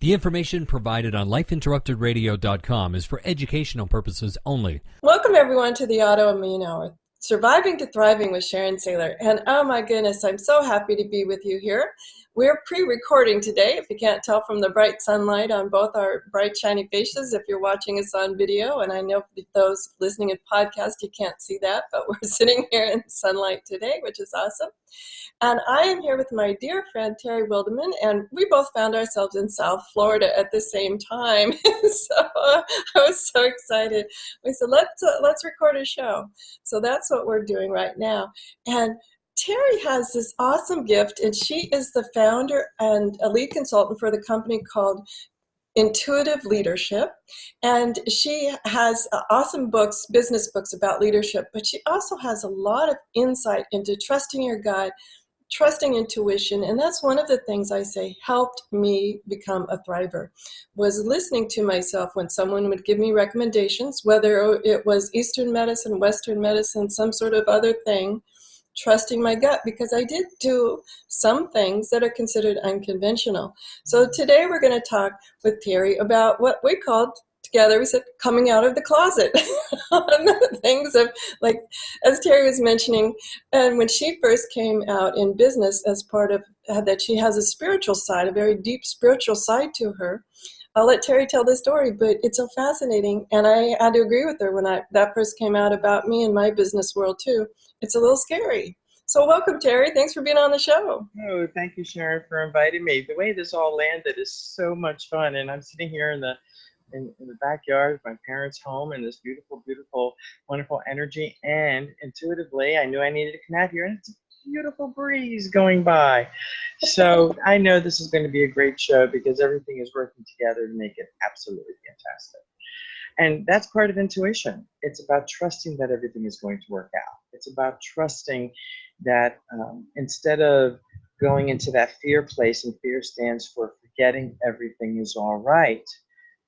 The information provided on lifeinterruptedradio.com is for educational purposes only. Welcome, everyone, to the Autoimmune Hour, Surviving to Thriving with Sharon Sayler. And oh my goodness, I'm so happy to be with you here. We're pre-recording today, if you can't tell from the bright sunlight on both our bright, shiny faces, if you're watching us on video. And I know for those listening in podcast, you can't see that, but we're sitting here in sunlight today, which is awesome. And I am here with my dear friend, Terry Wildemann, and we both found ourselves in South Florida at the same time. So I was so excited. We said, let's record a show. So that's what we're doing right now. And Terry has this awesome gift, and she is the founder and a lead consultant for the company called Intuitive Leadership. And she has awesome books, business books about leadership, but she also has a lot of insight into trusting your gut, trusting intuition. And that's one of the things I say helped me become a thriver, was listening to myself when someone would give me recommendations, whether it was Eastern medicine, Western medicine, some sort of other thing, trusting my gut, because I did do some things that are considered unconventional. So today we're going to talk with Terry about what we called together, we said, coming out of the closet. On the things of, like, as Terry was mentioning, and when she first came out in business as part of that, she has a spiritual side, a very deep spiritual side to her. I'll let Terry tell the story, but it's so fascinating. And I had to agree with her when that first came out about me in my business world too. It's a little scary. So welcome, Terry. Thanks for being on the show. Oh, thank you, Sharon, for inviting me. The way this all landed is so much fun. And I'm sitting here in the backyard of my parents' home in this beautiful, beautiful, wonderful energy. And intuitively, I knew I needed to come out here, and it's a beautiful breeze going by. So I know this is going to be a great show because everything is working together to make it absolutely fantastic. And that's part of intuition. It's about trusting that everything is going to work out. It's about trusting that instead of going into that fear place, and fear stands for forgetting everything is all right,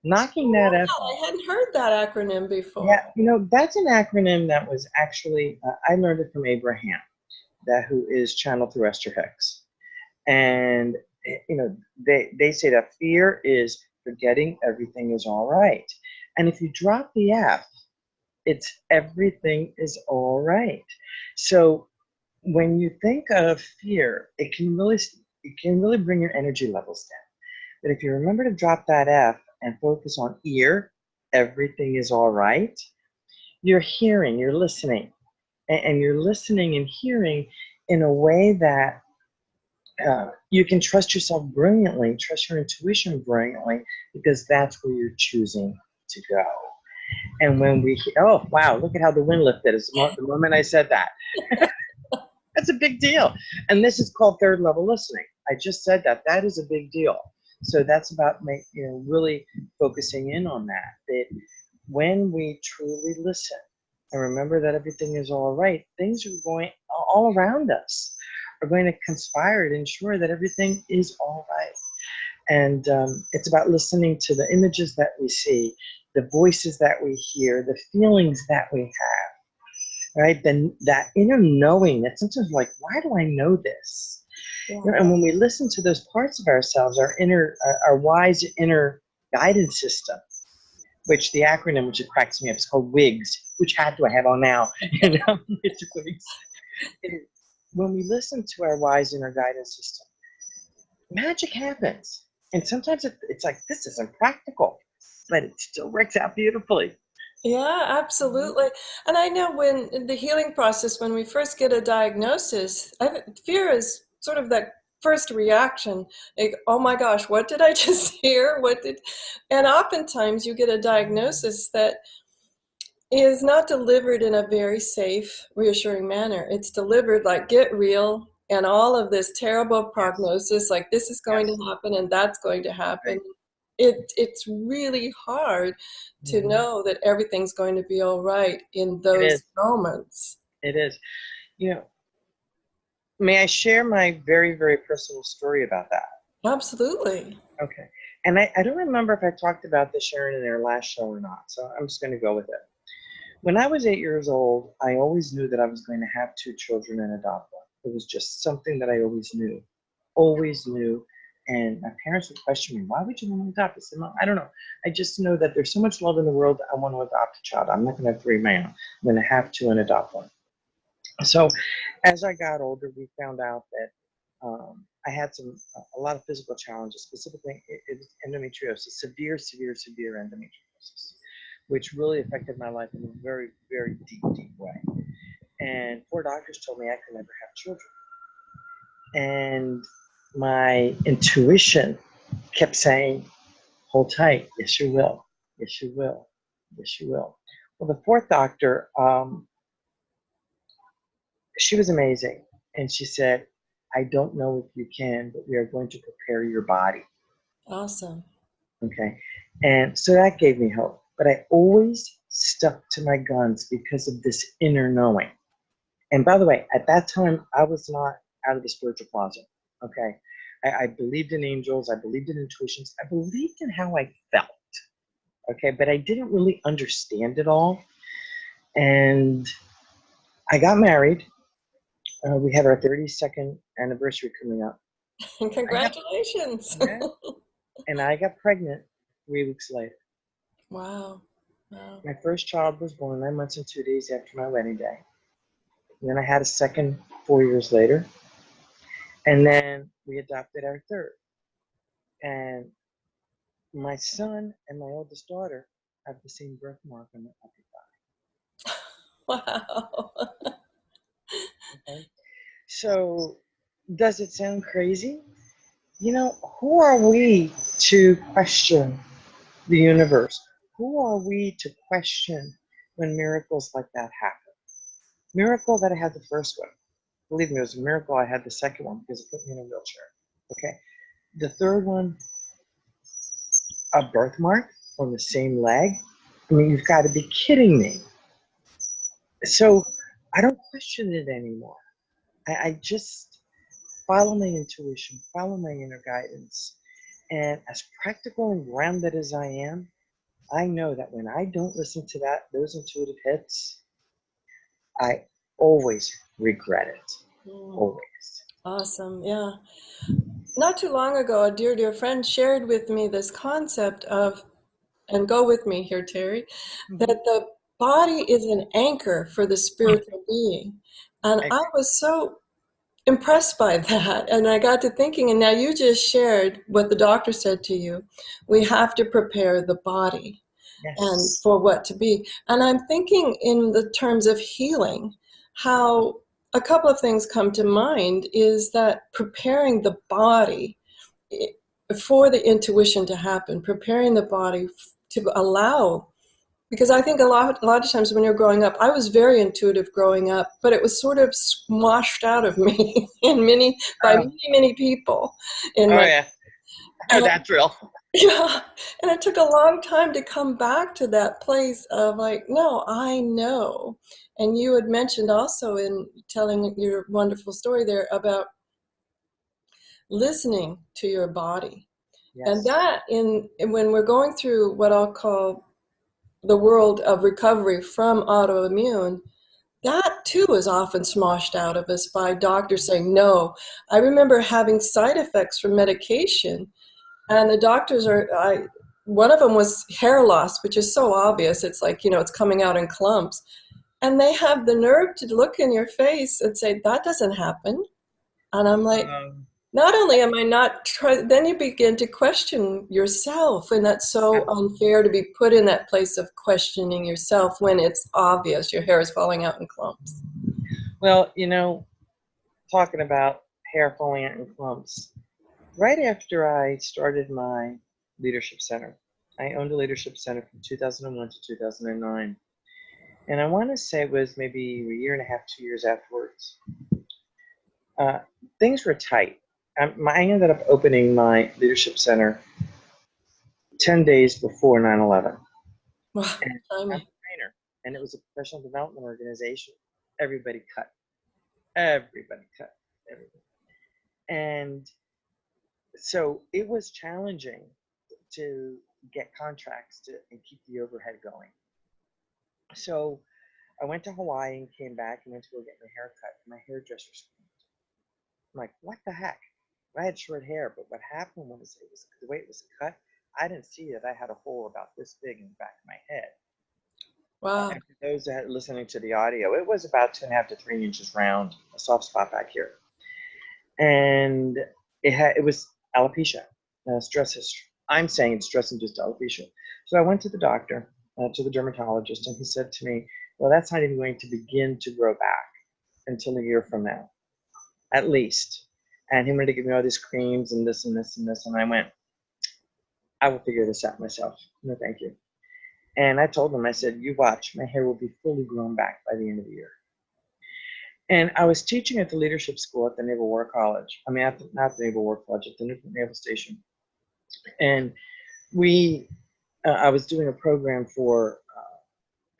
knocking that out. I hadn't heard that acronym before. Yeah, that's an acronym that was actually, I learned it from Abraham, who is channeled through Esther Hicks. And, they say that fear is forgetting everything is all right. And if you drop the F, it's everything is all right. So when you think of fear, it can really bring your energy levels down. But if you remember to drop that F and focus on ear, everything is all right, you're hearing, you're listening, and you're listening and hearing in a way that you can trust yourself brilliantly, trust your intuition brilliantly, because that's where you're choosing to go. And when oh, wow, look at how the wind lifted the moment I said that. That's a big deal. And this is called third level listening. I just said that. That is a big deal. So that's about really focusing in on that when we truly listen and remember that everything is all right, things are going all around us are going to conspire to ensure that everything is all right. And it's about listening to the images that we see, the voices that we hear, the feelings that we have, right? Then that inner knowing that sometimes like, why do I know this? Yeah. And when we listen to those parts of ourselves, our wise inner guidance system, which the acronym, which it cracks me up, is called WIGS. Which hat do I have on now? It's WIGS. When we listen to our wise inner guidance system, magic happens. And sometimes it's like, this isn't practical, but it still works out beautifully. Yeah, absolutely. And I know when in the healing process, when we first get a diagnosis, fear is sort of that first reaction, like, oh my gosh, what did I just hear? And oftentimes you get a diagnosis that is not delivered in a very safe, reassuring manner. It's delivered like, get real, and all of this terrible prognosis, like this is going to happen and that's going to happen. Right. It's really hard to know that everything's going to be all right in those moments. It is. May I share my very, very personal story about that? Absolutely. Okay. And I don't remember if I talked about this, Sharon, in our last show or not, so I'm just going to go with it. When I was 8 years old, I always knew that I was going to have 2 children and adopt one. It was just something that I always knew And my parents would question me, why would you want to adopt? I said, Mom, I don't know. I just know that there's so much love in the world that I want to adopt a child. I'm not going to have three of my own. I'm going to have two and adopt one. So as I got older, we found out that I had a lot of physical challenges, specifically it was endometriosis, severe endometriosis, which really affected my life in a very, very deep way. And four doctors told me I could never have children. And my intuition kept saying, hold tight. Yes, you will. Yes, you will. Yes, you will. Well, the fourth doctor, she was amazing. And she said, I don't know if you can, but we are going to prepare your body. Awesome. Okay. And so that gave me hope. But I always stuck to my guns because of this inner knowing. And by the way, at that time, I was not out of the spiritual closet. Okay. I believed in angels. I believed in intuitions. I believed in how I felt. Okay. But I didn't really understand it all. And I got married. We had our 32nd anniversary coming up. And congratulations. And I got pregnant 3 weeks later. Wow. Wow. My first child was born 9 months and 2 days after my wedding day. And then I had a second 4 years later. And then we adopted our third. And my son and my oldest daughter have the same birthmark on their upper body. Wow. Okay. So does it sound crazy? You know, who are we to question the universe? Who are we to question when miracles like that happen? Miracle that I had the first one. Believe me, it was a miracle I had the second one because it put me in a wheelchair. Okay. The third one, a birthmark on the same leg. I mean, you've got to be kidding me. So I don't question it anymore. I just follow my intuition, follow my inner guidance. And as practical and grounded as I am, I know that when I don't listen to those intuitive hits, I always regret it. Always. Awesome. Yeah. Not too long ago, a dear friend shared with me this concept of, and go with me here, Terry, that the body is an anchor for the spiritual being. And I was so impressed by that. And I got to thinking, and now you just shared what the doctor said to you. We have to prepare the body. Yes. And for what to be. And I'm thinking in the terms of healing, how a couple of things come to mind is that preparing the body for the intuition to happen, preparing the body to allow, because I think a lot of times when you're growing up, I was very intuitive growing up, but it was sort of squashed out of me by many people. Yeah. Oh, that drill. Yeah, and it took a long time to come back to that place of like, no, I know. And you had mentioned also in telling your wonderful story there about listening to your body. Yes. And that when we're going through what I'll call the world of recovery from autoimmune, that too is often smoshed out of us by doctors saying no. I remember having side effects from medication. And the doctors one of them was hair loss, which is so obvious. It's like, it's coming out in clumps. And they have the nerve to look in your face and say, that doesn't happen. And I'm like, not only am I not then you begin to question yourself. And that's so unfair to be put in that place of questioning yourself when it's obvious your hair is falling out in clumps. Well, talking about hair falling out in clumps, right after I started my leadership center, I owned a leadership center from 2001 to 2009. And I want to say it was maybe a year and a half, 2 years afterwards. Things were tight. I ended up opening my leadership center 10 days before 9/11. Wow, and I'm a trainer, and it was a professional development organization. Everybody cut. Everybody cut. Everybody. And so it was challenging to get contracts and keep the overhead going. So I went to Hawaii and came back and went to go get my hair cut. My hairdresser screamed. I'm like, what the heck? I had short hair, but what happened was it was the way it was cut. I didn't see that I had a hole about this big in the back of my head. Wow. And for those that are listening to the audio, it was about 2.5 to 3 inches round, a soft spot back here, and it was alopecia, stress history. I'm saying it's stress-induced alopecia. So I went to the doctor, to the dermatologist, and he said to me, "Well, that's not even going to begin to grow back until a year from now, at least." And he wanted to give me all these creams and this and this and this, and I went, "I will figure this out myself. No, thank you." And I told him, I said, "You watch, my hair will be fully grown back by the end of the year." And I was teaching at the leadership school at the Naval War College. I mean, not the Naval War College, at the Newport Naval Station. And I was doing a program for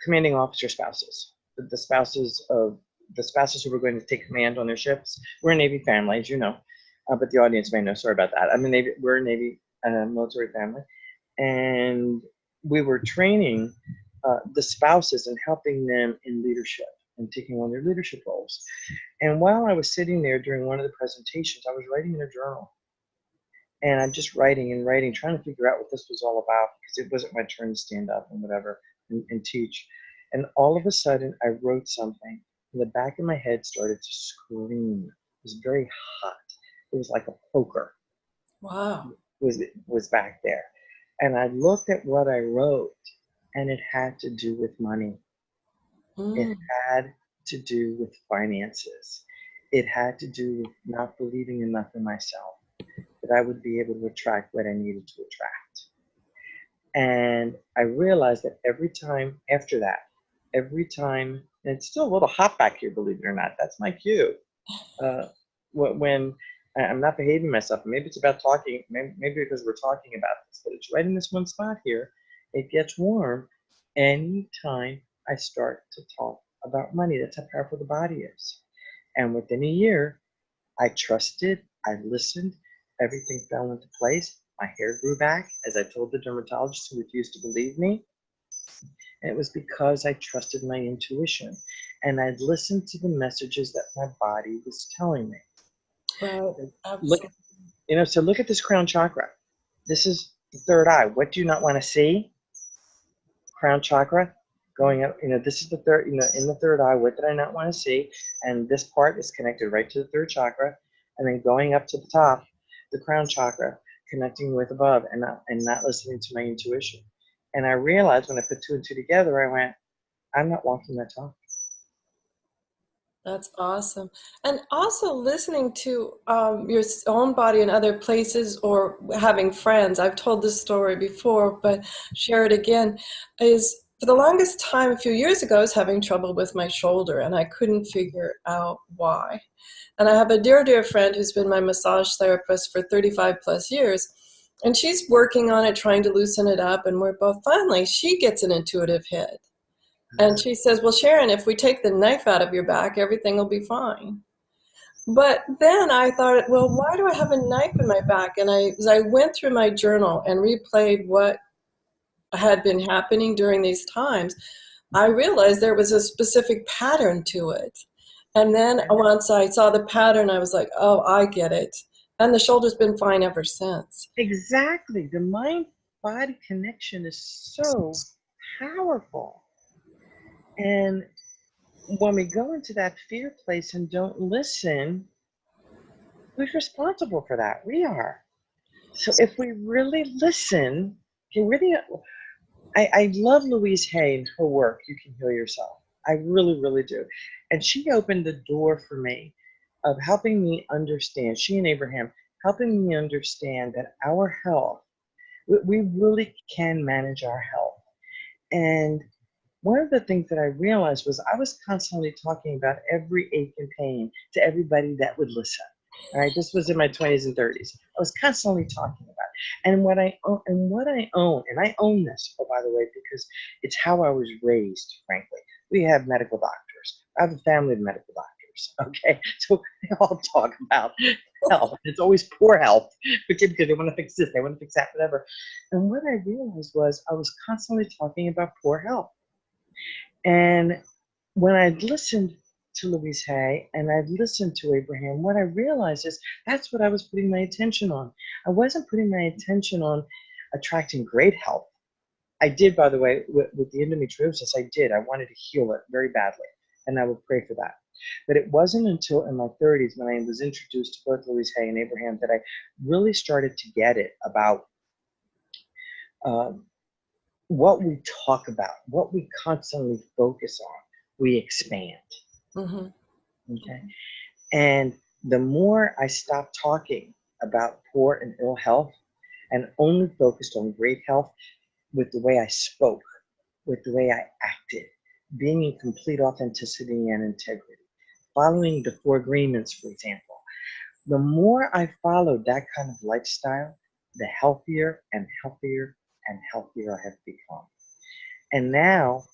commanding officer spouses, the spouses who were going to take command on their ships. We're a Navy family, as you know, but the audience may know. Sorry about that. We're a Navy military family, and we were training the spouses and helping them in leadership and taking on their leadership roles. And while I was sitting there during one of the presentations, I was writing in a journal. And I'm just writing and writing, trying to figure out what this was all about, because it wasn't my turn to stand up and whatever and teach. And all of a sudden, I wrote something, and the back of my head started to scream. It was very hot. It was like a poker Wow. was back there. And I looked at what I wrote, and it had to do with money. It had to do with finances. It had to do with not believing enough in myself that I would be able to attract what I needed to attract. And I realized that every time after that, and it's still a little hot back here, believe it or not, that's my cue. When I'm not behaving myself, maybe it's about talking, maybe because we're talking about this, but it's right in this one spot here. It gets warm anytime I start to talk about money. That's how powerful the body is. And within a year, I trusted, I listened, everything fell into place. My hair grew back, as I told the dermatologist who refused to believe me. And it was because I trusted my intuition and I'd listened to the messages that my body was telling me. Right. Look, so look at this crown chakra. This is the third eye. What do you not want to see? Crown chakra going up. This is the third, in the third eye. What did I not want to see? And this part is connected right to the third chakra. And then going up to the top, the crown chakra, connecting with above and not listening to my intuition. And I realized when I put two and two together, I went, I'm not walking that talk. That's awesome. And also listening to your own body in other places or having friends. I've told this story before, but share it again. Is for the longest time, a few years ago, I was having trouble with my shoulder and I couldn't figure out why. And I have a dear, dear friend who's been my massage therapist for 35 plus years. And she's working on it, trying to loosen it up. And finally, she gets an intuitive hit. And she says, well, Sharon, if we take the knife out of your back, everything will be fine. But then I thought, well, why do I have a knife in my back? And as I went through my journal and replayed what had been happening during these times, I realized there was a specific pattern to it. And then once I saw the pattern, I was like, oh, I get it. And the shoulder's been fine ever since. Exactly. The mind-body connection is so powerful. And when we go into that fear place and don't listen, who's responsible for that? We are. So if we really listen, I love Louise Hay and her work, You Can Heal Yourself. I really, really do. And she opened the door for me of helping me understand, she and Abraham, helping me understand that our health, we really can manage our health. And one of the things that I realized was I was constantly talking about every ache and pain to everybody that would listen. All right, this was in my 20s and 30s. I was constantly talking about it. And what I own, and I own this, oh, by the way, because it's how I was raised, frankly. We have medical doctors. I have a family of medical doctors, okay? So they all talk about health. It's always poor health, because they want to fix this, they want to fix that, whatever. And what I realized was I was constantly talking about poor health. And when I listened to Louise Hay and I'd listened to Abraham, what I realized is that's what I was putting my attention on. I wasn't putting my attention on attracting great health. I did, by the way, with the endometriosis, I did. I wanted to heal it very badly, and I would pray for that. But it wasn't until in my 30s when I was introduced to both Louise Hay and Abraham that I really started to get it about what we talk about, what we constantly focus on, we expand. Mm-hmm. Okay. And the more I stopped talking about poor and ill health and only focused on great health with the way I spoke, with the way I acted, being in complete authenticity and integrity, following the 4 agreements, for example, the more I followed that kind of lifestyle, the healthier and healthier and healthier I have become. And now,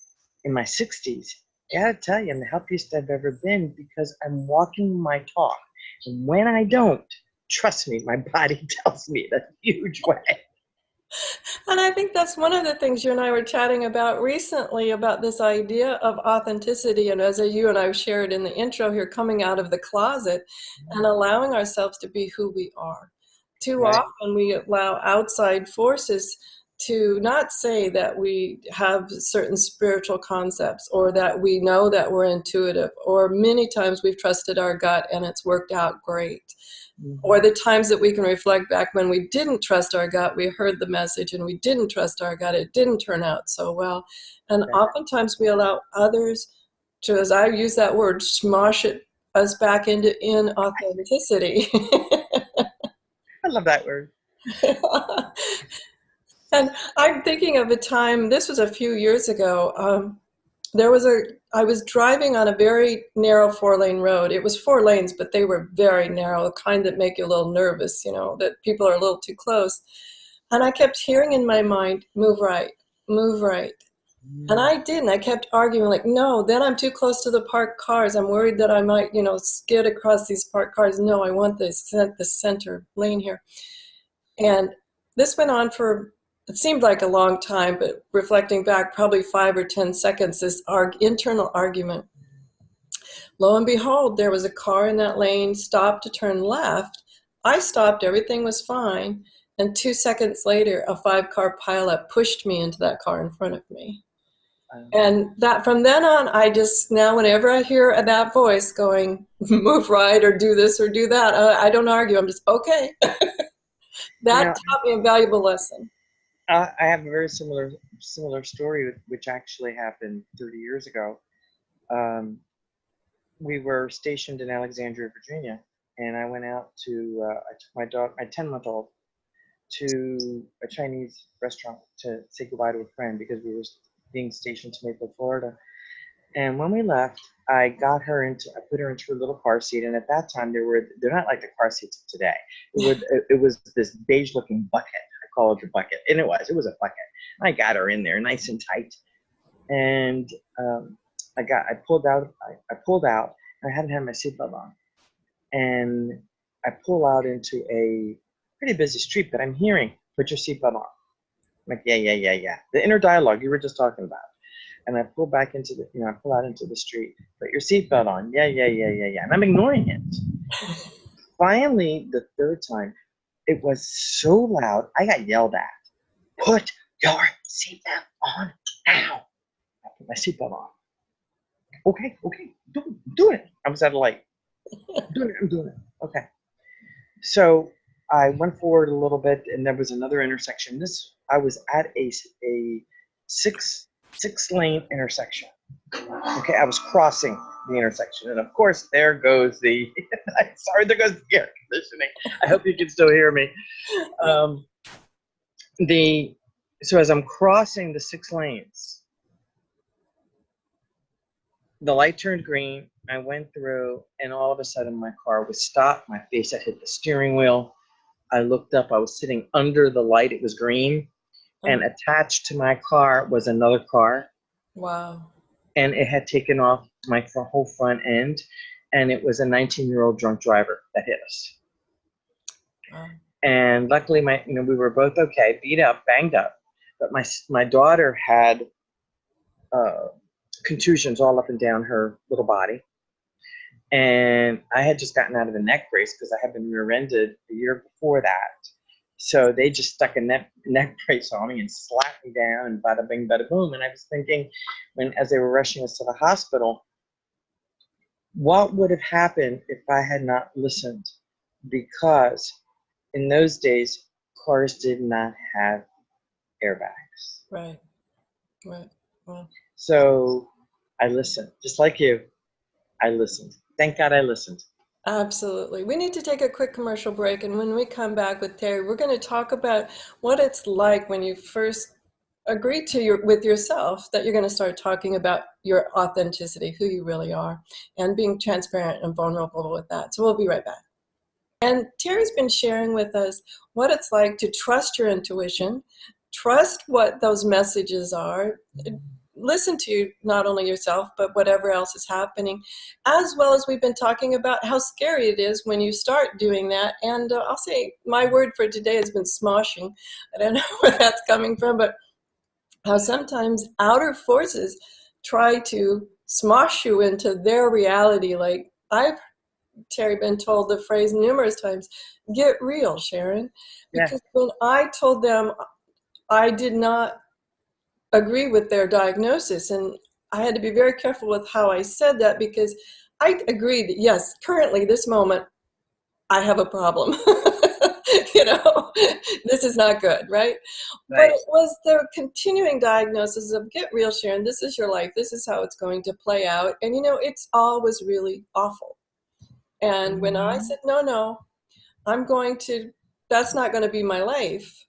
in my 60s, I gotta tell you, I'm the healthiest I've ever been because I'm walking my talk. And when I don't, trust me, my body tells me in a huge way. And I think that's one of the things you and I were chatting about recently, about this idea of authenticity. And as you and I shared in the intro here, coming out of the closet and allowing ourselves to be who we are. Too Right. often we allow outside forces to not say that we have certain spiritual concepts or that we know that we're intuitive, or many times we've trusted our gut and it's worked out great. Mm-hmm. Or the times that we can reflect back when we didn't trust our gut, we heard the message and we didn't trust our gut, it didn't turn out so well. And Okay. oftentimes we allow others to, as I use that word, smosh it us back into inauthenticity. I love that word. And I'm thinking of a time, this was a few years ago, I was driving on a very narrow 4-lane road. It was 4 lanes, but they were very narrow, the kind that make you a little nervous, that people are a little too close. And I kept hearing in my mind, move right, move right. And I didn't. I kept arguing like, no, then I'm too close to the parked cars. I'm worried that I might, skid across these parked cars. No, I want the center lane here. And this went on for, it seemed like a long time, but reflecting back, probably 5 or 10 seconds, this internal argument. Lo and behold, there was a car in that lane, stopped to turn left. I stopped, everything was fine. And 2 seconds later, a 5-car pileup pushed me into that car in front of me. And that from then on, I just, now whenever I hear that voice going, move right or do this or do that, I don't argue. I'm just, okay. That taught me a valuable lesson. I have a very similar story, which actually happened 30 years ago. We were stationed in Alexandria, Virginia, and I went out to, I took my dog, my 10-month-old, to a Chinese restaurant to say goodbye to a friend because we were being stationed to Naples, Florida. And when we left, I put her into a little car seat, and at that time they're not like the car seats of today. It was this beige looking bucket. I call it the bucket, and it was a bucket. I got her in there nice and tight, and I pulled out. I hadn't had my seatbelt on, and I pull out into a pretty busy street, but I'm hearing, put your seatbelt on. I'm like, yeah. The inner dialogue you were just talking about. And I pull back into I pull out into the street, put your seatbelt on. Yeah. And I'm ignoring it. Finally, the 3rd time, it was so loud, I got yelled at. Put your seatbelt on now. I put my seatbelt on. Okay, do it. I was at a light. I'm doing it. Okay. So I went forward a little bit, and there was another intersection. I was at a 6-lane intersection. Okay, I was crossing the intersection, and of course, there goes the there goes the air conditioning. I hope you can still hear me. So as I'm crossing the 6 lanes, the light turned green. I went through, and all of a sudden, my car was stopped. My face had hit the steering wheel. I looked up. I was sitting under the light. It was green. And attached to my car was another car. Wow. And it had taken off my whole front end. And it was a 19-year-old drunk driver that hit us. Wow. And luckily, we were both okay, beat up, banged up. But my daughter had contusions all up and down her little body. And I had just gotten out of a neck brace because I had been rear-ended the year before that. So they just stuck a neck brace on me and slapped me down, and bada bing, bada boom. And I was thinking, as they were rushing us to the hospital, what would have happened if I had not listened? Because in those days, cars did not have airbags. Right. Right. Well, So I listened, just like you. I listened. Thank God I listened. absolutely. We need to take a quick commercial break, and when we come back with Terry, we're going to talk about what it's like when you first agree with yourself that you're going to start talking about your authenticity, who you really are, and being transparent and vulnerable with that. So we'll be right back. And Terry's been sharing with us what it's like to trust your intuition, trust what those messages are, listen to not only yourself, but whatever else is happening, as well as we've been talking about how scary it is when you start doing that. And I'll say my word for today has been smoshing. I don't know where that's coming from, but how sometimes outer forces try to smosh you into their reality. Like I've, Terry, been told the phrase numerous times, get real, Sharon. Yeah. Because when I told them I did not agree with their diagnosis, and I had to be very careful with how I said that, because I agree that yes, currently this moment I have a problem. This is not good, right? But it was the continuing diagnosis of get real, Sharon, this is your life, this is how it's going to play out, and it's always really awful. And when I said no, that's not going to be my life,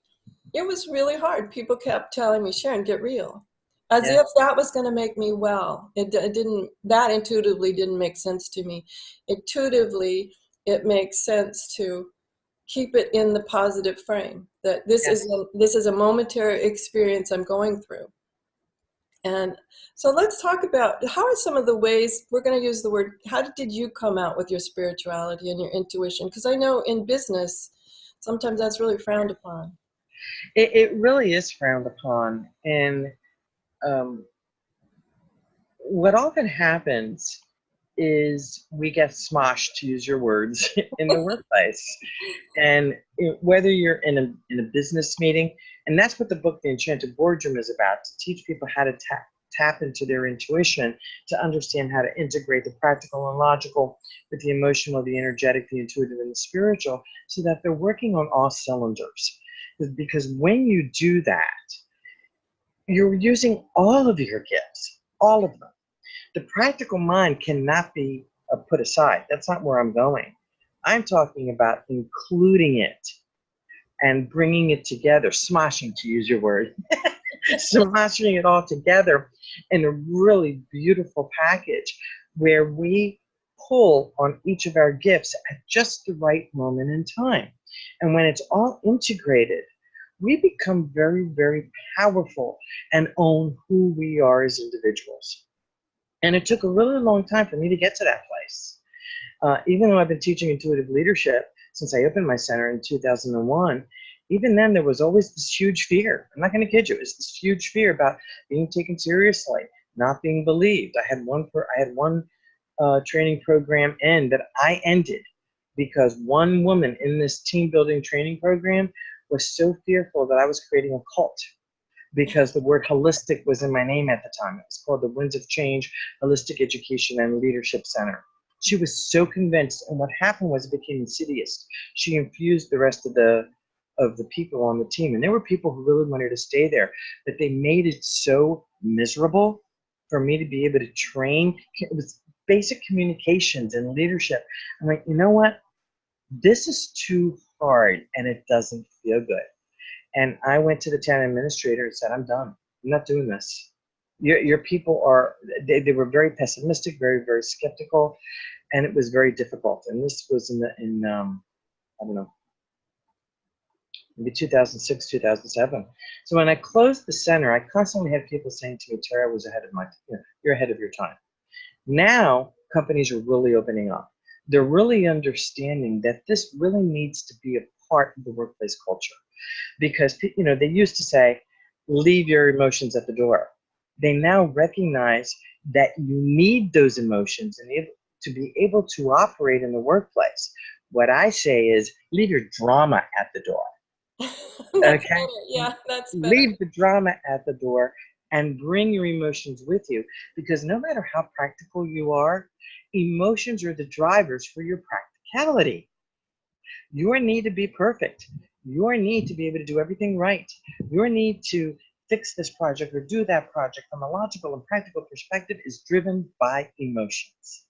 it was really hard. People kept telling me, Sharon, get real. As if that was going to make me well. It didn't, that intuitively didn't make sense to me. Intuitively, it makes sense to keep it in the positive frame, that this is a momentary experience I'm going through. And so let's talk about how are some of the ways, we're going to use the word, how did you come out with your spirituality and your intuition? Because I know in business, sometimes that's really frowned upon. It really is frowned upon. And what often happens is we get smoshed, to use your words, in the workplace. And whether you're in a business meeting, and that's what the book, The Enchanted Boardroom, is about, to teach people how to tap into their intuition, to understand how to integrate the practical and logical with the emotional, the energetic, the intuitive, and the spiritual, so that they're working on all cylinders. Because when you do that, you're using all of your gifts, all of them. The practical mind cannot be put aside. That's not where I'm going. I'm talking about including it and bringing it together, smoshing, to use your word, smoshing it all together in a really beautiful package where we pull on each of our gifts at just the right moment in time. And when it's all integrated, we become very, very powerful and own who we are as individuals. And it took a really long time for me to get to that place. Even though I've been teaching intuitive leadership since I opened my center in 2001, even then there was always this huge fear. I'm not going to kid you. It was this huge fear about being taken seriously, not being believed. I had one training program end that I ended because one woman in this team building training program was so fearful that I was creating a cult, because the word holistic was in my name at the time. It was called the Winds of Change Holistic Education and Leadership Center. She was so convinced, and what happened was it became insidious. She infused the rest of the people on the team, and there were people who really wanted to stay there, but they made it so miserable for me to be able to train. It was basic communications and leadership. I'm like, you know what? This is too hard, and it doesn't feel good. And I went to the town administrator and said, I'm done. I'm not doing this. Your people are, they were very pessimistic, very, very skeptical, and it was very difficult. And this was in I don't know, maybe 2006, 2007. So when I closed the center, I constantly had people saying to me, Terry, I was ahead of you're ahead of your time. Now, companies are really opening up. They're really understanding that this really needs to be a part of the workplace culture. Because, they used to say, leave your emotions at the door. They now recognize that you need those emotions. And to be able to operate in the workplace, what I say is leave your drama at the door. That's Okay? better. Yeah, that's better. Leave the drama at the door and bring your emotions with you, because no matter how practical you are, emotions are the drivers for your practicality. Your need to be perfect, your need to be able to do everything right, your need to fix this project or do that project from a logical and practical perspective is driven by emotions.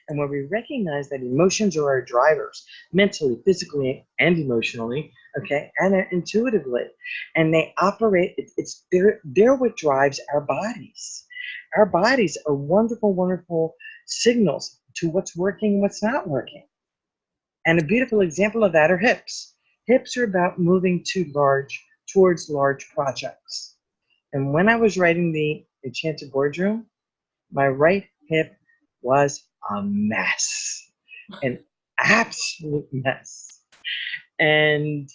And when we recognize that emotions are our drivers, mentally, physically, and emotionally, okay, and intuitively, and they operate, they're what drives our bodies. Our bodies are wonderful, wonderful signals to what's working and what's not working. And a beautiful example of that are hips. Hips are about moving towards large projects. And when I was writing the Enchanted Boardroom, my right hip was a mess, an absolute mess. And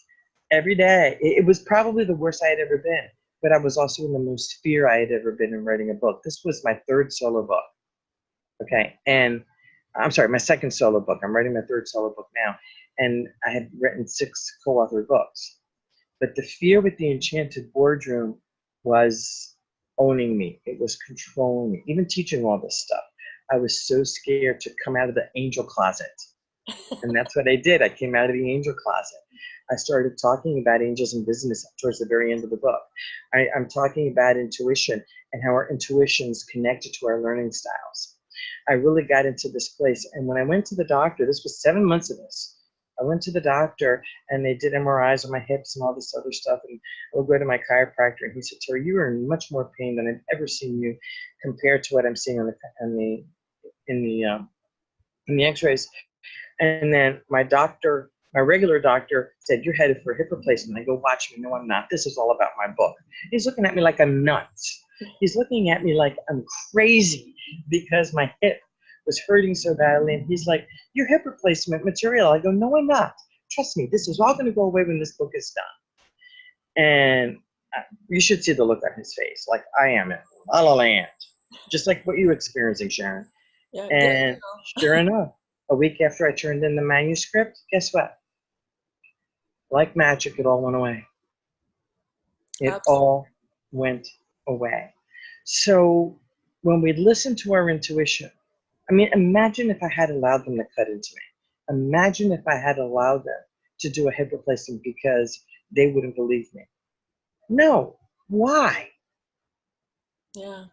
every day, it was probably the worst I had ever been, but I was also in the most fear I had ever been in writing a book. This was my third solo book, okay? And I'm sorry, my second solo book. I'm writing my third solo book now, and I had written 6 co-authored books. But the fear with the Enchanted Boardroom was owning me. It was controlling me. Even teaching all this stuff, I was so scared to come out of the angel closet. And that's what I did. I came out of the angel closet. I started talking about angels in business towards the very end of the book. I'm talking about intuition and how our intuitions connected to our learning styles. I really got into this place. And when I went to the doctor, this was 7 months of this. I went to the doctor and they did MRIs on my hips and all this other stuff. And I would go to my chiropractor and he said, Terry, you are in much more pain than I've ever seen you compared to what I'm seeing in the x-rays. And then my regular doctor said, you're headed for a hip replacement. I go, watch me. No, I'm not. This is all about my book. He's looking at me like I'm nuts. He's looking at me like I'm crazy because my hip was hurting so badly. And he's like, your hip replacement material. I go, no, I'm not. Trust me, this is all going to go away when this book is done. And you should see the look on his face. Like I am in La La Land. Just like what you're experiencing, Sharon. Yeah, And sure enough, a week after I turned in the manuscript, guess what? Like magic, it all went away. It absolutely. all went away. So when we listen to our intuition, I mean, imagine if I had allowed them to cut into me. Imagine if I had allowed them to do a hip replacement because they wouldn't believe me. No. Why? Yeah.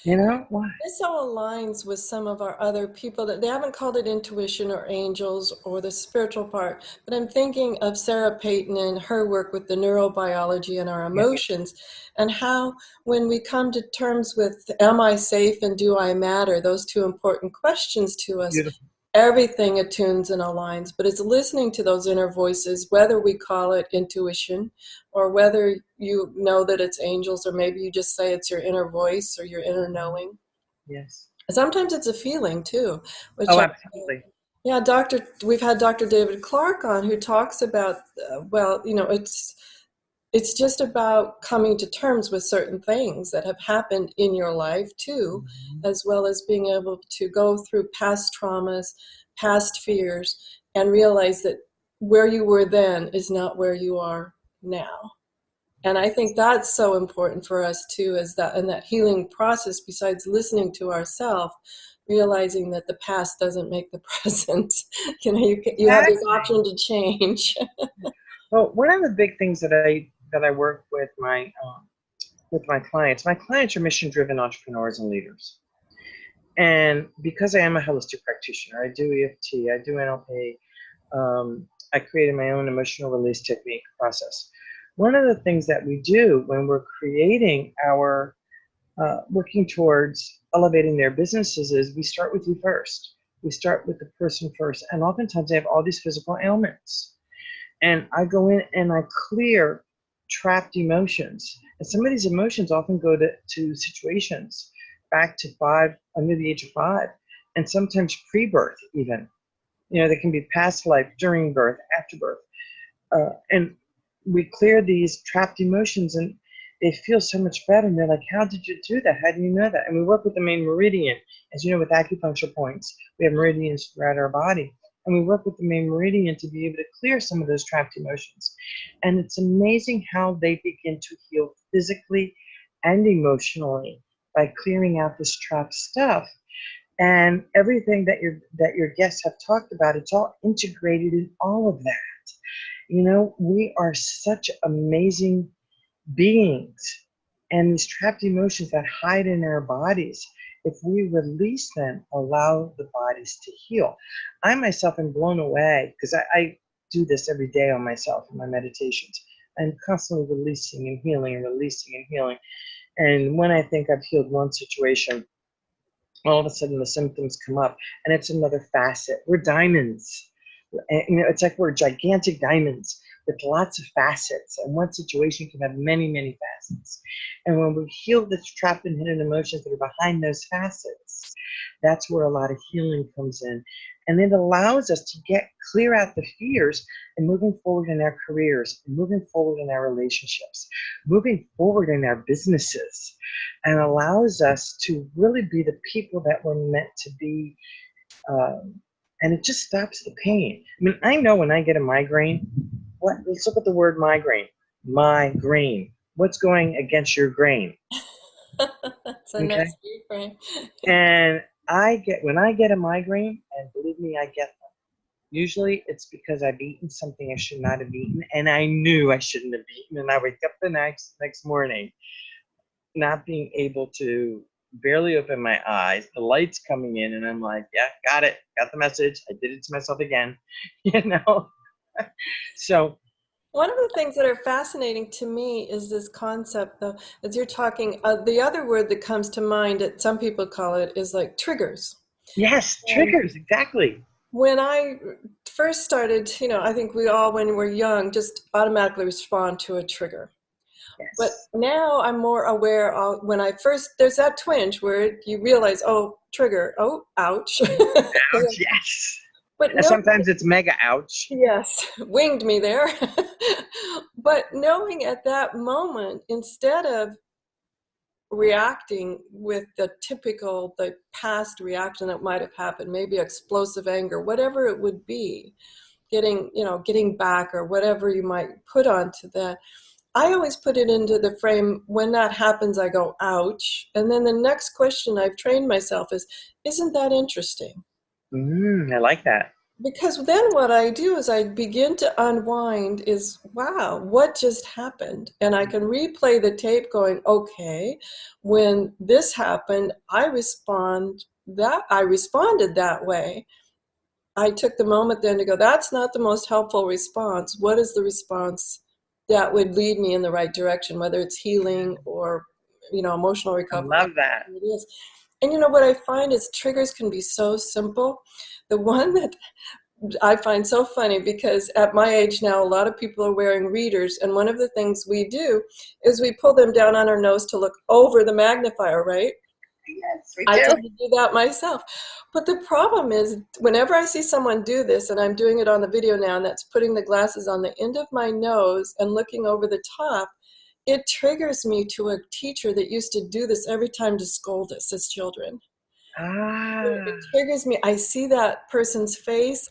You know, why? This all aligns with some of our other people that they haven't called it intuition or angels or the spiritual part, but I'm thinking of Sarah Payton and her work with the neurobiology and our Yeah. emotions, and how when we come to terms with am I safe and do I matter, those 2 important questions to us, Beautiful. everything attunes and aligns. But it's listening to those inner voices, whether we call it intuition or whether you know that it's angels, or maybe you just say it's your inner voice or your inner knowing. Yes. Sometimes it's a feeling too, which Oh, absolutely. yeah, we've had Dr. David Clark on who talks about, well, you know, it's just about coming to terms with certain things that have happened in your life too, as well as being able to go through past traumas, past fears, and realize that where you were then is not where you are now. And I think that's so important for us too, is that in that healing process, besides listening to ourselves, realizing that the past doesn't make the present. You know, you have this option to change. Well, one of the big things that I work with my clients. My clients are mission-driven entrepreneurs and leaders. And because I am a holistic practitioner, I do EFT, I do NLP, I created my own emotional release technique process. One of the things that we do when we're creating our, working towards elevating their businesses is we start with you first. We start with the person first. And oftentimes they have all these physical ailments. And I go in and I clear trapped emotions. And some of these emotions often go to situations back to under the age of 5, and sometimes pre-birth even. You know, they can be past life, during birth, after birth. And we clear these trapped emotions, and it feels so much better. And they're like, how did you do that? How do you know that? And we work with the main meridian. As you know, with acupuncture points, we have meridians throughout our body. And we work with the main meridian to be able to clear some of those trapped emotions. And it's amazing how they begin to heal physically and emotionally by clearing out this trapped stuff. And everything that your guests have talked about, it's all integrated in all of that. You know, we are such amazing beings, and these trapped emotions that hide in our bodies, if we release them, allow the bodies to heal. I myself am blown away because I do this every day on myself in my meditations. I'm constantly releasing and healing and releasing and healing. And when I think I've healed one situation, all of a sudden the symptoms come up and it's another facet. We're diamonds. And, you know, it's like we're gigantic diamonds with lots of facets, and one situation can have many, many facets. And when we heal the trapped and hidden emotions that are behind those facets, that's where a lot of healing comes in. And it allows us to clear out the fears and moving forward in our careers, and moving forward in our relationships, moving forward in our businesses, and allows us to really be the people that we're meant to be. And it just stops the pain. I mean, I know when I get a migraine, let's look at the word migraine. Migraine. What's going against your grain? That's a nice reframe. And when I get a migraine, and believe me, I get them. Usually it's because I've eaten something I should not have eaten, and I knew I shouldn't have eaten, and I wake up the next morning not being able to barely open my eyes, the light's coming in, and I'm like, yeah, got it, got the message, I did it to myself again, you know. So one of the things that are fascinating to me is this concept, though, as you're talking, the other word that comes to mind that some people call it is like triggers. yes, triggers, exactly. When I first started, you know, I think we all, when we're young, just automatically respond to a trigger. Yes. But now I'm more aware of when I first, there's that twinge where you realize, oh, trigger, oh, ouch. Ouch, yes. But sometimes it's mega ouch. Yes, winged me there. But knowing at that moment, instead of reacting with the past reaction that might have happened, maybe explosive anger, whatever it would be, getting back or whatever you might put onto that, I always put it into the frame, when that happens, I go, ouch. And then the next question I've trained myself is, isn't that interesting? I like that. Because then what I do is I begin to unwind is, wow, what just happened? And I can replay the tape going, okay, when this happened, I responded that way. I took the moment then to go, that's not the most helpful response. What is the response that would lead me in the right direction, whether it's healing or, emotional recovery? I love that. It is. And what I find is triggers can be so simple. The one that I find so funny, because at my age now, a lot of people are wearing readers. And one of the things we do is we pull them down on our nose to look over the magnifier, right? Yes, we do. I tend to do that myself. But the problem is, whenever I see someone do this, and I'm doing it on the video now, and that's putting the glasses on the end of my nose and looking over the top, it triggers me to a teacher that used to do this every time to scold us as children. It triggers me. I see that person's face.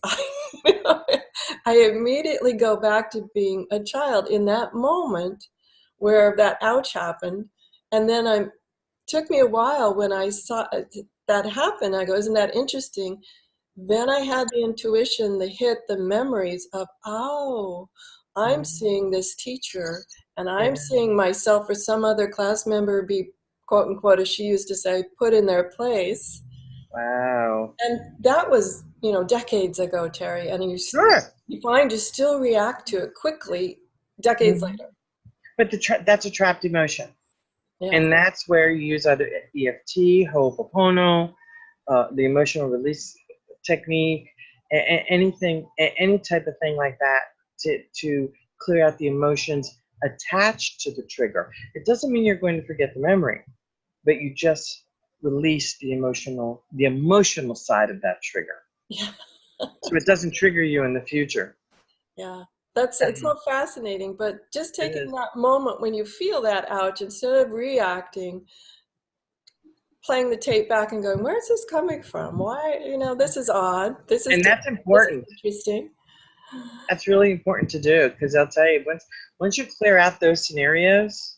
I immediately go back to being a child in that moment where that ouch happened. And then took me a while when I saw that happen. I go, isn't that interesting? Then I had the intuition, the memories of, oh, I'm seeing this teacher, and I'm seeing myself or some other class member be, quote unquote, as she used to say, put in their place. Wow. And that was, decades ago, Terry. And you find you still react to it quickly decades later. But that's a trapped emotion. Yeah. And that's where you use either EFT, Ho'oponopono, the emotional release technique, anything, any type of thing like that to clear out the emotions attached to the trigger. It doesn't mean you're going to forget the memory, but you just release the emotional side of that trigger. Yeah. So it doesn't trigger you in the future. Yeah. It's so fascinating, but just It taking is. that moment when you feel that ouch, instead of reacting, playing the tape back and going, where's this coming from? Why, this is odd. This is And different. that's This is important. interesting. That's really important to do, because I'll tell you, once you clear out those scenarios,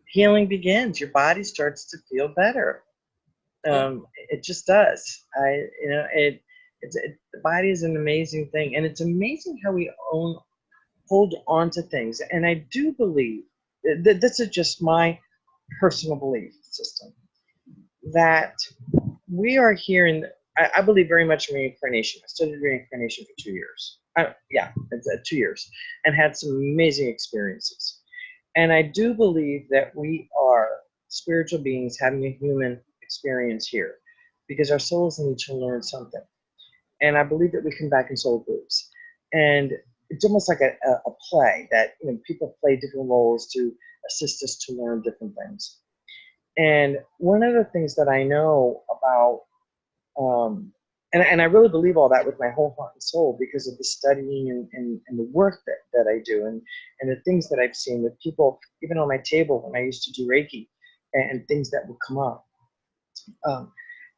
healing begins. Your body starts to feel better. Yeah. It just does. The body is an amazing thing, and it's amazing how we hold on to things. And I do believe that this is just my personal belief system, that we are here I believe very much in reincarnation. I studied reincarnation for 2 years. 2 years, and had some amazing experiences. And I do believe that we are spiritual beings having a human experience here, because our souls need to learn something. And I believe that we come back in soul groups. And it's almost like a play that people play different roles to assist us to learn different things. And one of the things that I know about, and I really believe all that with my whole heart and soul, because of the studying and the work that I do, and the things that I've seen with people, even on my table when I used to do Reiki, and things that would come up.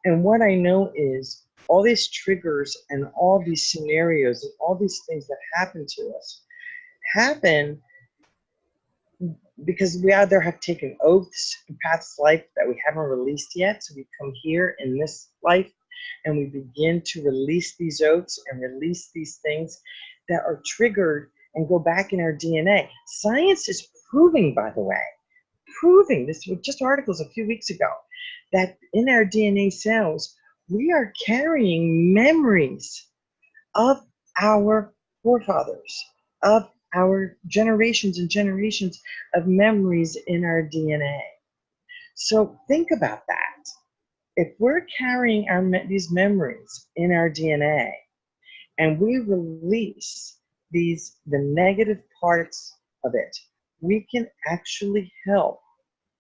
And what I know is all these triggers and all these scenarios and all these things that happen to us happen because we either have taken oaths in past life that we haven't released yet. So we come here in this life and we begin to release these oaths and release these things that are triggered and go back in our DNA. Science is proving, by the way, this with just articles a few weeks ago, that in our DNA cells, we are carrying memories of our forefathers, of our generations and generations of memories in our DNA. So think about that. If we're carrying these memories in our DNA, and we release the negative parts of it, we can actually help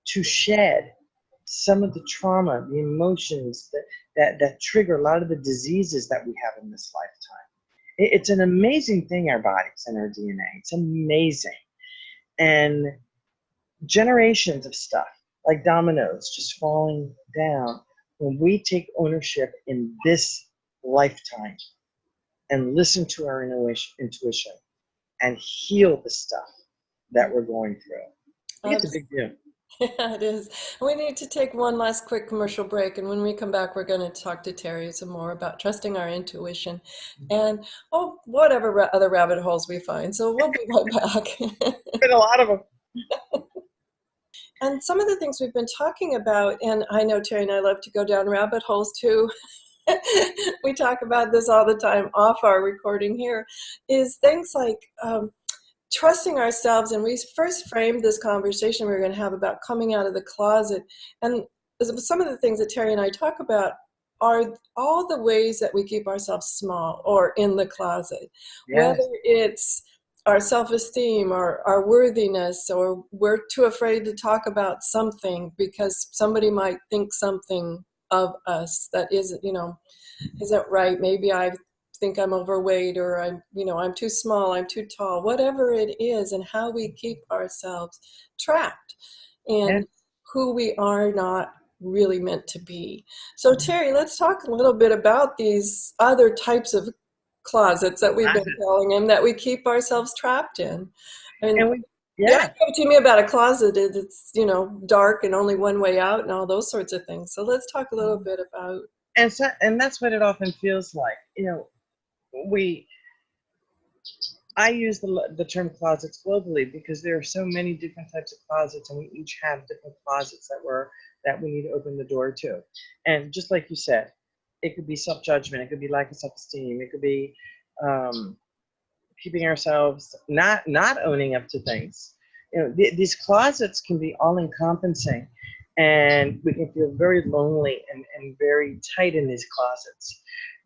to shed some of the trauma, the emotions that trigger a lot of the diseases that we have in this lifetime. It's an amazing thing, our bodies and our DNA. It's amazing. And generations of stuff, like dominoes just falling down, when we take ownership in this lifetime and listen to our intuition and heal the stuff that we're going through. I think it's a big deal. Yeah, it is. We need to take one last quick commercial break, and when we come back, we're going to talk to Terry some more about trusting our intuition and whatever other rabbit holes we find. So we'll be right back. Been a lot of them. And some of the things we've been talking about, and I know Terry and I love to go down rabbit holes too. We talk about this all the time off our recording here, is things like trusting ourselves. And we first framed this conversation we were going to have about coming out of the closet. And some of the things that Terry and I talk about are all the ways that we keep ourselves small or in the closet. Yes. Whether it's our self-esteem or our worthiness, or we're too afraid to talk about something because somebody might think something of us that isn't right. Maybe I think I'm overweight, or I'm too small, I'm too tall, whatever it is, and how we keep ourselves trapped in who we are not really meant to be. So Terry, let's talk a little bit about these other types of closets that we've been calling them, that we keep ourselves trapped in. And to me about a closet is it's dark and only one way out and all those sorts of things. So let's talk a little bit about. And that's what it often feels like. I use the term closets globally because there are so many different types of closets, and we each have different closets that we need to open the door to. And just like you said, it could be self-judgment, it could be lack of self-esteem, it could be keeping ourselves not owning up to things. These closets can be all-encompassing, and we can feel very lonely and very tight in these closets.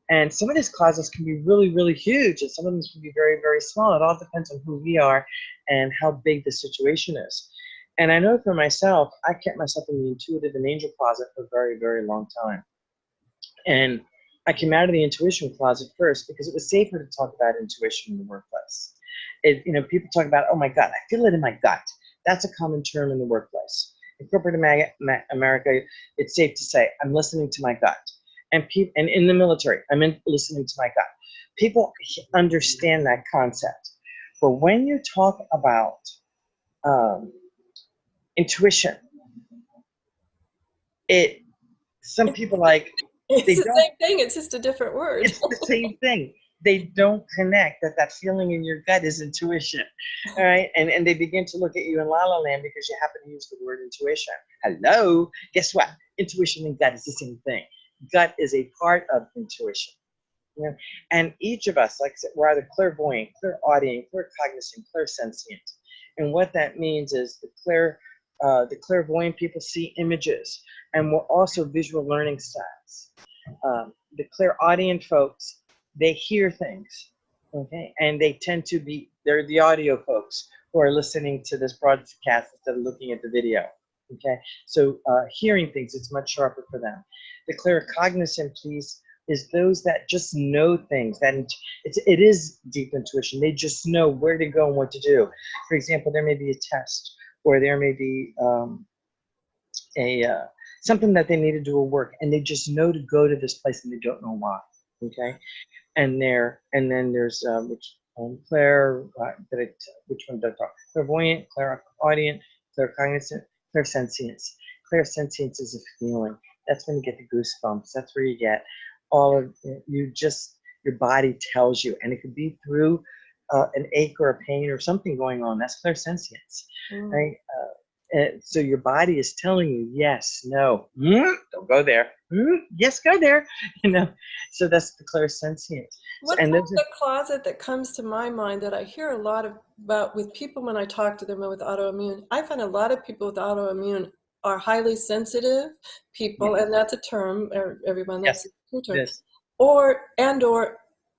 And some of these closets can be really, really huge, and some of them can be very, very small. It all depends on who we are and how big the situation is. And I know for myself, I kept myself in the intuitive and angel closet for a very, very long time. And I came out of the intuition closet first because it was safer to talk about intuition in the workplace. People talk about, oh my gut, I feel it in my gut. That's a common term in the workplace. In corporate America, it's safe to say, I'm listening to my gut. And in the military, listening to my gut. People understand that concept. But when you talk about intuition, some people It's they the don't. same thing. It's just a different word. It's the same thing. They don't connect that feeling in your gut is intuition, all right? And they begin to look at you in la la land because you happen to use the word intuition. Hello, guess what? Intuition and gut is the same thing. Gut is a part of intuition. And each of us, like I said, we're either clairvoyant, clairaudient, claircognizant, clairsentient. And what that means is the clairvoyant people see images, and we're also visual learning styles. The clairaudient folks, they hear things, okay? And they tend to they're the audio folks who are listening to this broadcast instead of looking at the video, okay? So hearing things, it's much sharper for them. The claircognizant piece is those that just know things, that it is deep intuition. They just know where to go and what to do. For example, there may be a test, or there may be something that they need to do at work, and they just know to go to this place and they don't know why. Okay, and then there's which one did I talk? Clairvoyant, clairaudient, claircognizant, clairsentience. Clairsentience is a feeling. That's when you get the goosebumps. That's where you get all of your body tells you, and it could be through an ache or a pain or something going on. That's clairsentience, right? So your body is telling you, yes, no, don't go there. Yes, go there. So that's the clairsentience. What about the closet that comes to my mind that I hear a lot about with people when I talk to them with autoimmune? I find a lot of people with autoimmune are highly sensitive people, and that's a term, everyone, that's a term, or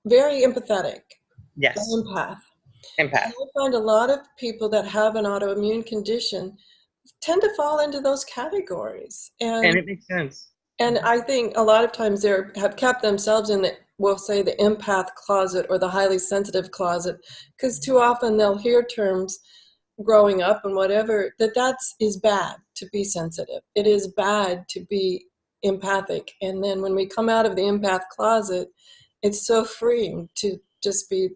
very empathetic. Yes. Empath. And I find a lot of people that have an autoimmune condition tend to fall into those categories. And it makes sense. And I think a lot of times they have kept themselves in we'll say the empath closet or the highly sensitive closet, because too often they'll hear terms growing up and whatever, that is bad to be sensitive. It is bad to be empathic. And then when we come out of the empath closet, it's so freeing to just be,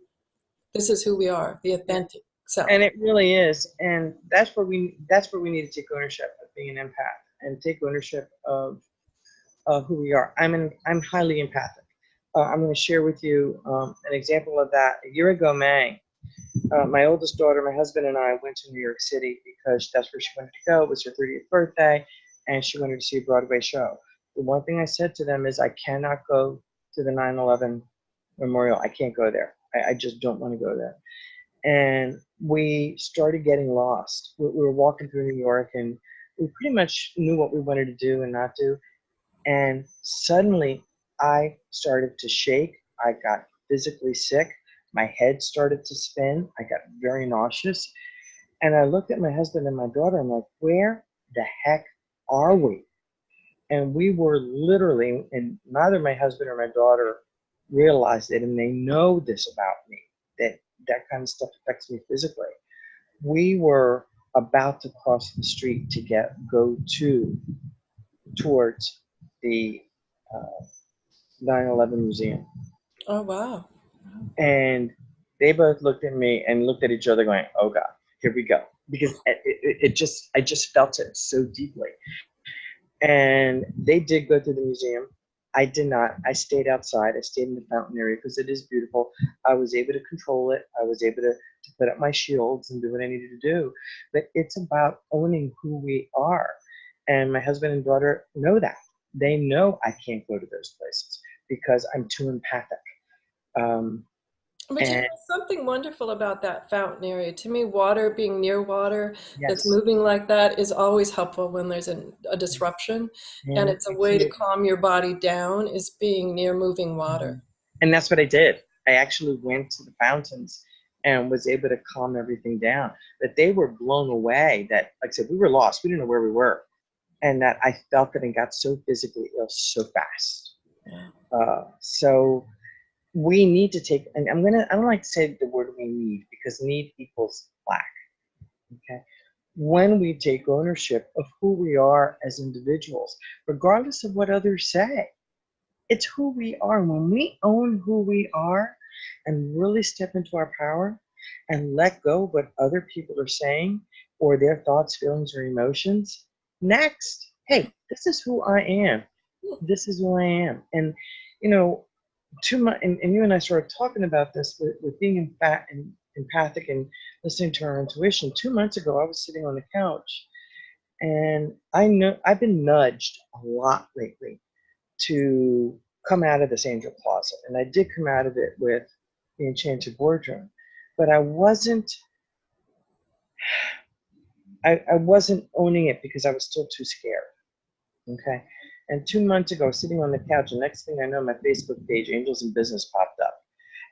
this is who we are, the authentic self. And it really is. And that's where we need to take ownership of being an empath and take ownership of who we are. I'm highly empathic. I'm going to share with you an example of that. A year ago, May, my oldest daughter, my husband, and I went to New York City because that's where she wanted to go. It was her 30th birthday, and she wanted to see a Broadway show. The one thing I said to them is, I cannot go to the 9/11 memorial. I can't go there. I just don't want to go there. And we started getting lost. We were walking through New York, and we pretty much knew what we wanted to do and not do. And suddenly I started to shake. I got physically sick. My head started to spin. I got very nauseous. And I looked at my husband and my daughter. I'm like, where the heck are we? And we were literally, and neither my husband or my daughter realized it, and they know this about me, that kind of stuff affects me physically. We were about to cross the street to go towards the 9/11 museum. Oh, wow. And they both looked at me and looked at each other going, oh God, here we go. Because I just felt it so deeply. And they did go to the museum. I did not. I stayed outside. I stayed in the fountain area because it is beautiful. I was able to control it. I was able to put up my shields and do what I needed to do. But it's about owning who we are. And my husband and daughter know that. They know I can't go to those places because I'm too empathic. But there's something wonderful about that fountain area. To me, water, being near water that's moving like that is always helpful when there's a disruption. And it's a way to calm your body down, is being near moving water. And that's what I did. I actually went to the fountains and was able to calm everything down. But they were blown away that, like I said, we were lost. We didn't know where we were. And that I felt it and got so physically ill so fast. So we need to take, and I don't like to say the word we need, because need equals lack. Okay. When we take ownership of who we are as individuals, regardless of what others say, it's who we are. And when we own who we are and really step into our power and let go of what other people are saying or their thoughts, feelings, or emotions, next, hey, this is who I am. This is who I am. And, you know, too much, and you and I started talking about this with being empathic and listening to our intuition. 2 months ago, I was sitting on the couch, and I know I've been nudged a lot lately to come out of this angel closet, and I did come out of it with the Enchanted Boardroom, but I wasn't owning it because I was still too scared. Okay. And 2 months ago, sitting on the couch, the next thing I know, my Facebook page, Angels in Business, popped up.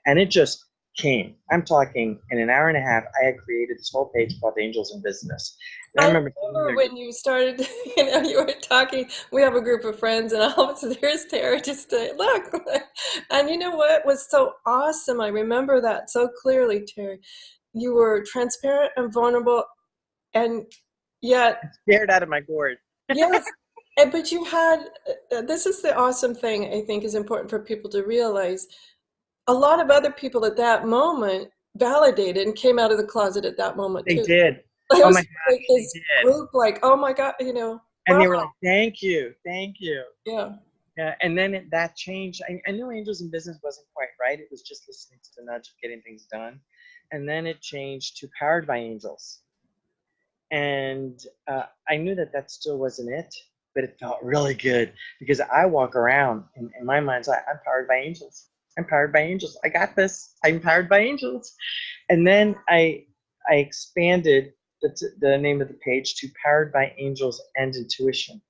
And it just came. I'm talking in an hour and a half, I had created this whole page called Angels in Business. And I I remember when you started, you were talking, we have a group of friends, and all of a sudden, there's Tara just look. And you know what was so awesome? I remember that so clearly, Terry. You were transparent and vulnerable, and yet, scared out of my gourd. yes, but you had, this is the awesome thing I think is important for people to realize. A lot of other people at that moment validated and came out of the closet at that moment They too. did. It Oh my was gosh, like this they did. group, like, oh my God, And wow. they were like, thank you, thank you. Yeah. Yeah, and then that changed. I knew Angels in Business wasn't quite right. It was just listening to the nudge of getting things done. And then it changed to Powered by Angels. And I knew that still wasn't it, but it felt really good because I walk around in my mind's eye, I'm powered by angels. I'm powered by angels. I got this. I'm powered by angels. And then I expanded the name of the page to Powered by Angels and Intuition,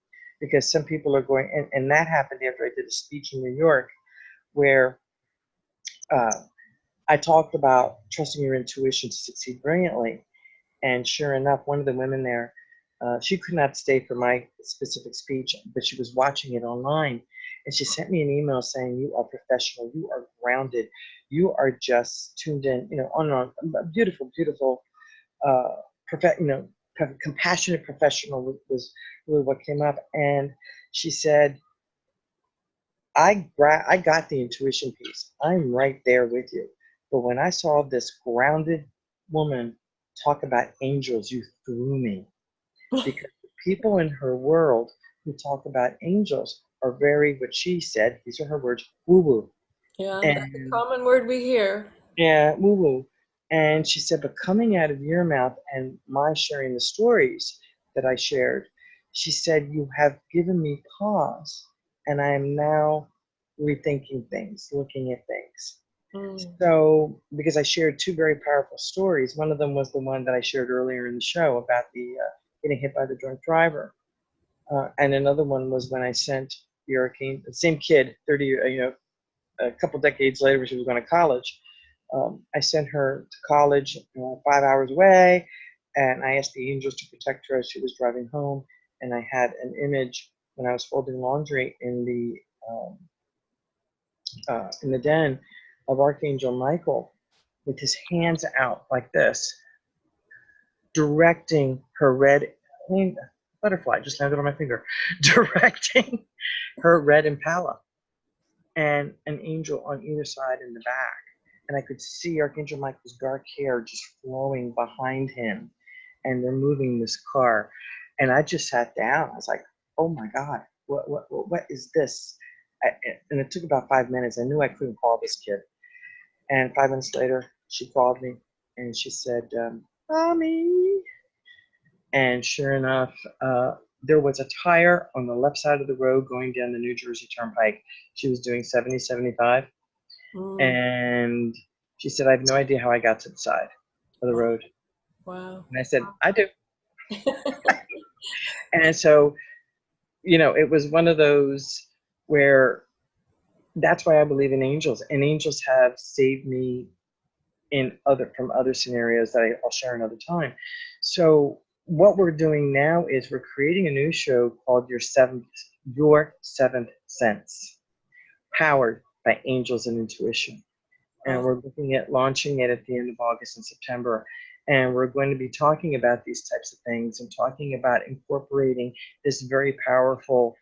because some people are going, and that happened after I did a speech in New York where I talked about trusting your intuition to succeed brilliantly. And sure enough, one of the women there, she could not stay for my specific speech, but she was watching it online. And she sent me an email saying, you are professional, you are grounded, you are just tuned in, on and on. Beautiful, beautiful, compassionate professional was really what came up. And she said, I got the intuition piece. I'm right there with you. But when I saw this grounded woman talk about angels, you threw me. Because the people in her world who talk about angels are very, what she said, these are her words, woo-woo. Yeah, that's a And common word we hear. yeah, woo-woo. And she said, but coming out of your mouth and my sharing the stories that I shared, she said, you have given me pause, and I am now rethinking things, looking at things. Mm. So, because I shared two very powerful stories, one of them was the one that I shared earlier in the show about the getting hit by the drunk driver, and another one was when I sent the same kid, 30, a couple decades later, when she was going to college. I sent her to college 5 hours away, and I asked the angels to protect her as she was driving home. And I had an image when I was folding laundry in the den of Archangel Michael with his hands out like this, directing her butterfly just landed on my finger, directing her red Impala, and an angel on either side in the back. And I could see Archangel Michael's dark hair just flowing behind him, and they're moving this car. And I just sat down. I was like, oh my God, what is this? And it took about 5 minutes. I knew I couldn't call this kid. And 5 minutes later, she called me and she said, Mommy. And sure enough, there was a tire on the left side of the road going down the New Jersey Turnpike. She was doing 70, 75. And she said, I have no idea how I got to the side of the road. Wow. And I said, I do. And so, it was one of those where that's why I believe in angels. And angels have saved me from other scenarios that I'll share another time. So what we're doing now is we're creating a new show called Your Seventh Sense, powered by Angels and Intuition. And we're looking at launching it at the end of August and September. And we're going to be talking about these types of things and talking about incorporating this very powerful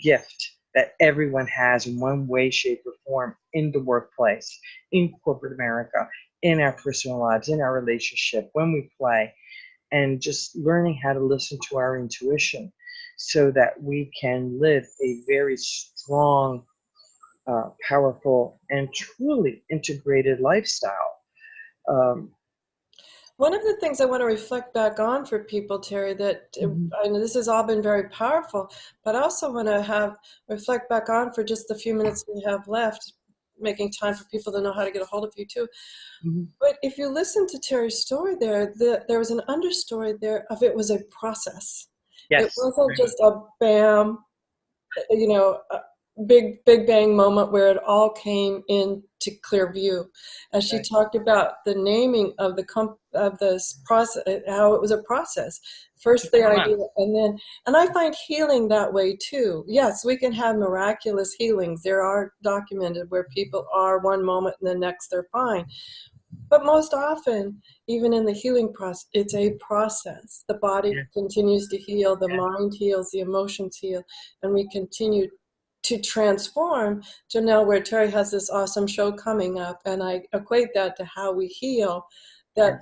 gift that everyone has in one way, shape, or form in the workplace, in corporate America, in our personal lives, in our relationship, when we play, and just learning how to listen to our intuition so that we can live a very strong, powerful, and truly integrated lifestyle. Um, One of the things I want to reflect back on for people, Terry, that I know this has all been very powerful, but I also want to reflect back on for just the few minutes we have left, making time for people to know how to get a hold of you too. But if you listen to Terry's story there was an understory there of it was a process. yes. It wasn't just a bam, a big bang moment where it all came into clear view. As she talked about the naming of this process, how it was a process. First the idea, and I find healing that way too. Yes, we can have miraculous healings. There are documented where people are one moment and the next they're fine. But most often, even in the healing process, it's a process. The body continues to heal, the mind heals, the emotions heal, and we continue to transform to now where Terry has this awesome show coming up, and I equate that to how we heal, that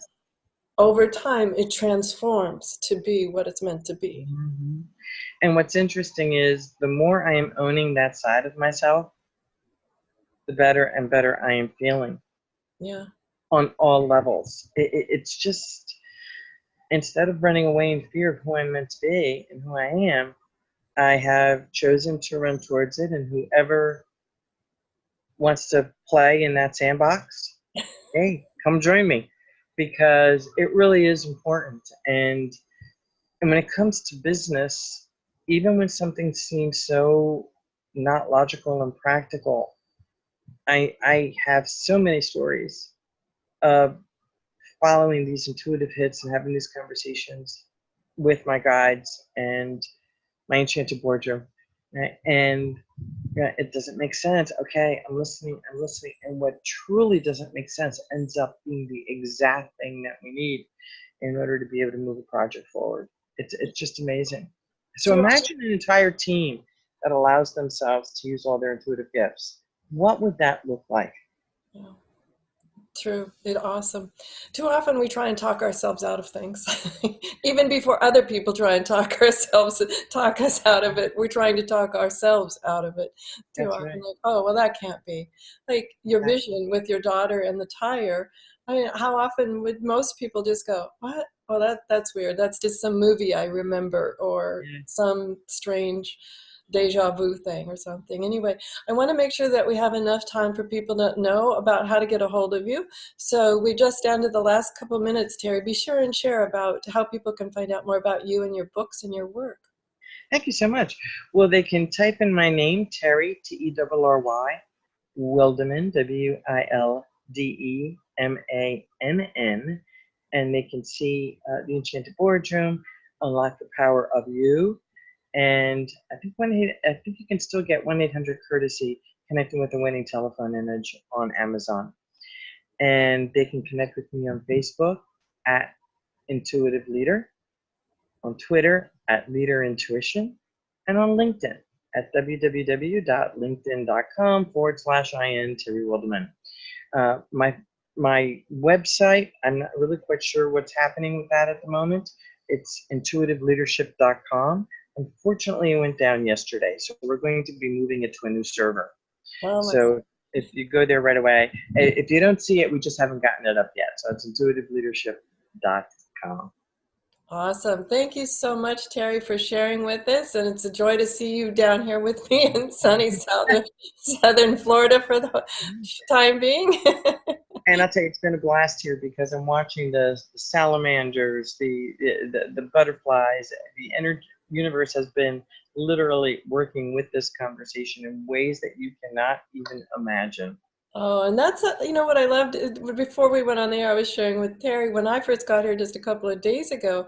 over time it transforms to be what it's meant to be. And what's interesting is the more I am owning that side of myself, the better and better I am feeling. Yeah. On all levels. It's just, instead of running away in fear of who I'm meant to be and who I am, I have chosen to run towards it, and whoever wants to play in that sandbox, hey, come join me, because it really is important. And when it comes to business, even when something seems so not logical and practical, I have so many stories of following these intuitive hits and having these conversations with my guides and my enchanted boardroom, right? And it doesn't make sense. Okay, I'm listening. And what truly doesn't make sense ends up being the exact thing that we need in order to be able to move a project forward. It's just amazing. So imagine an entire team that allows themselves to use all their intuitive gifts. What would that look like? Yeah. True. It's awesome. Too often we try and talk ourselves out of things. Even before other people try and talk us out of it, we're trying to talk ourselves out of it. Too That's often, right. like, oh, well, that can't be. Like your vision with your daughter and the tire. I mean, how often would most people just go, what? Well, that's weird. That's just some movie I remember, or some strange deja vu thing or something. Anyway, I want to make sure that we have enough time for people to know about how to get a hold of you. So we just down to the last couple of minutes, Terry. Be sure and share about how people can find out more about you and your books and your work. Thank you so much. Well, they can type in my name, Terry, Terry, Wildemann, Wildemann, and they can see the Enchanted Boardroom, Unlock the Power of You, and I think you can still get 1-800 courtesy connecting with a winning telephone image on Amazon. And they can connect with me on Facebook at Intuitive Leader, on Twitter at Leader Intuition, and on LinkedIn at www.linkedin.com/IN Terry Wildemann. My website, I'm not really quite sure what's happening with that at the moment. It's intuitiveleadership.com. Unfortunately, it went down yesterday, so we're going to be moving it to a new server. So if you go there right away, if you don't see it, we just haven't gotten it up yet. So it's intuitiveleadership.com. Awesome. Thank you so much, Terry, for sharing with us. And it's a joy to see you down here with me in sunny southern Florida for the time being. And I'll tell you, it's been a blast here because I'm watching the salamanders, the butterflies. The universe has been literally working with this conversation in ways that you cannot even imagine. Oh, and that's, what I loved before we went on the air, I was sharing with Terry, when I first got here just a couple of days ago,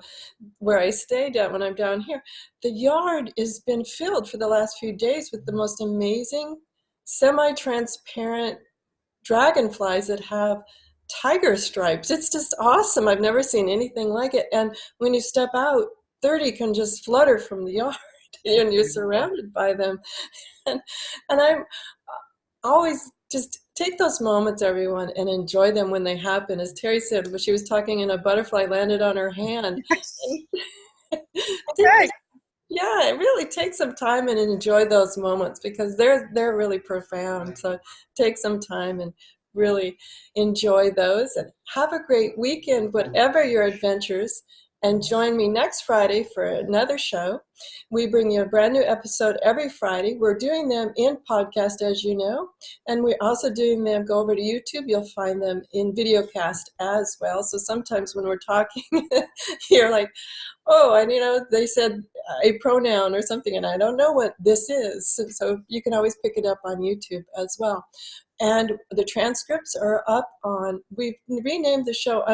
where I stayed at when I'm down here, the yard has been filled for the last few days with the most amazing semi-transparent dragonflies that have tiger stripes. It's just awesome. I've never seen anything like it. And when you step out, 30 can just flutter from the yard and you're surrounded by them. And I'm always just take those moments, everyone, and enjoy them when they happen. As Terry said, when she was talking and a butterfly landed on her hand. Okay. Yeah, really take some time and enjoy those moments because they're really profound. So take some time and really enjoy those and have a great weekend, whatever your adventures. And join me next Friday for another show. We bring you a brand new episode every Friday. We're doing them in podcast, as you know, and we're also doing them, go over to YouTube, you'll find them in videocast as well. So sometimes when we're talking, you're like, oh, and they said a pronoun or something, and I don't know what this is. So you can always pick it up on YouTube as well. And the transcripts are up on, we've renamed the show,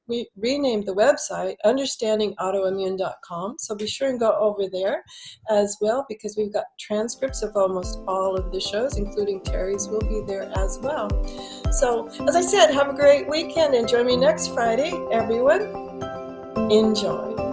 we renamed the website, understandingautoimmune.com. So be sure and go over there as well, because we've got transcripts of almost all of the shows, including Terry's will be there as well. So, as I said, have a great weekend and join me next Friday, everyone. Enjoy.